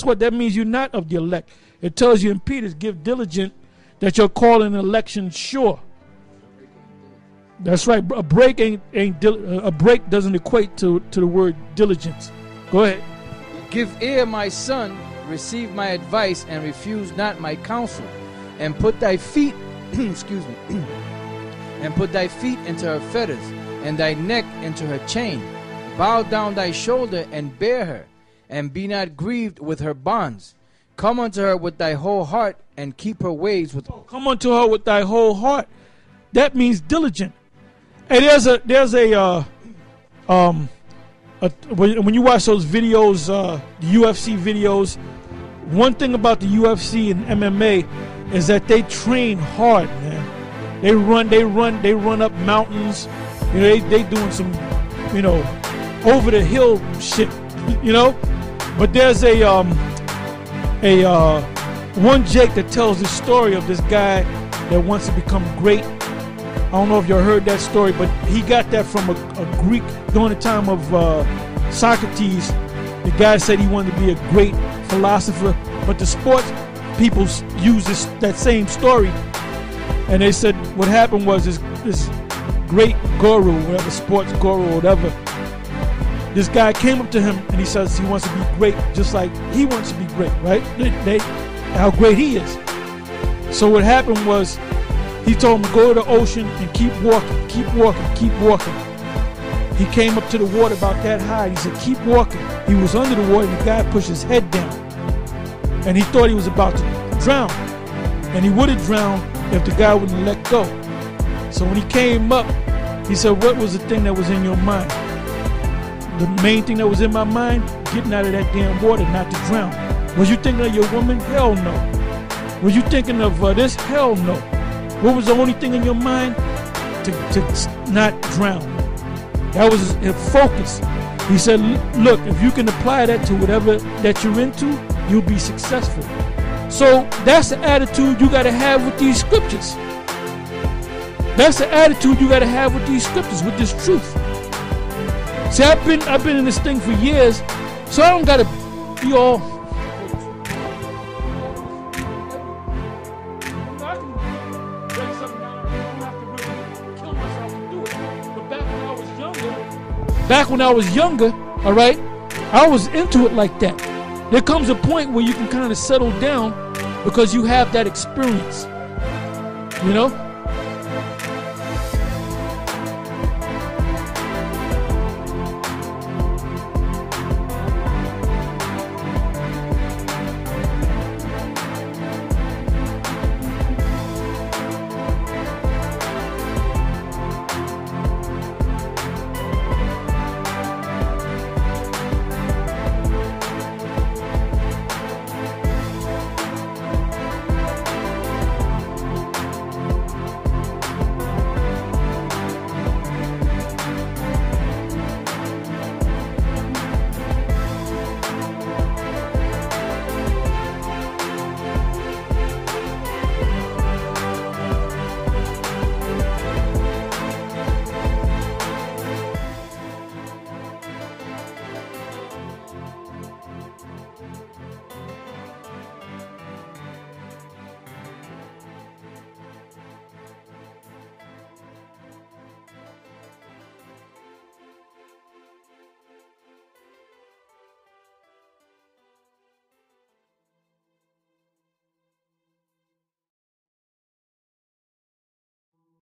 what? That means you're not of the elect. It tells you in Peter's, give diligent that your call and election sure. That's right. A break a break doesn't equate to the word diligence. Go ahead. Give ear, my son, receive my advice, and refuse not my counsel, and put thy feet, excuse me, and put thy feet into her fetters, and thy neck into her chain. Bow down thy shoulder and bear her, and be not grieved with her bonds. Come unto her with thy whole heart, and keep her ways with. Come unto her with thy whole heart. That means diligent. Hey, when you watch those videos, the UFC videos, one thing about the UFC and MMA is that they train hard, man. They run up mountains. You know, they doing some, you know, over the hill shit, you know. But there's one Jake that tells the story of this guy that wants to become great. I don't know if you heard that story, but he got that from a Greek during the time of Socrates. The guy said he wanted to be a great philosopher, but the sports people use that same story, and they said what happened was this great guru, whatever, sports guru or whatever, this guy came up to him and he says he wants to be great just like he wants to be great, right? How great he is. So what happened was, he told him, go to the ocean and keep walking, keep walking, keep walking. He came up to the water about that high. He said, keep walking. He was under the water and the guy pushed his head down. And he thought he was about to drown. And he would have drowned if the guy wouldn't let go. So when he came up, he said, what was the thing that was in your mind? The main thing that was in my mind, getting out of that damn water, not to drown. Was you thinking of your woman? Hell no. Was you thinking of this? Hell no. What was the only thing in your mind? To not drown. That was his focus. He said, look, if you can apply that to whatever that you're into, you'll be successful. So that's the attitude you got to have with these scriptures. That's the attitude you got to have with these scriptures, with this truth. See, I've been in this thing for years, so I don't got to be all... Back when I was younger, all right, I was into it like that. There comes a point where you can kind of settle down because you have that experience, you know?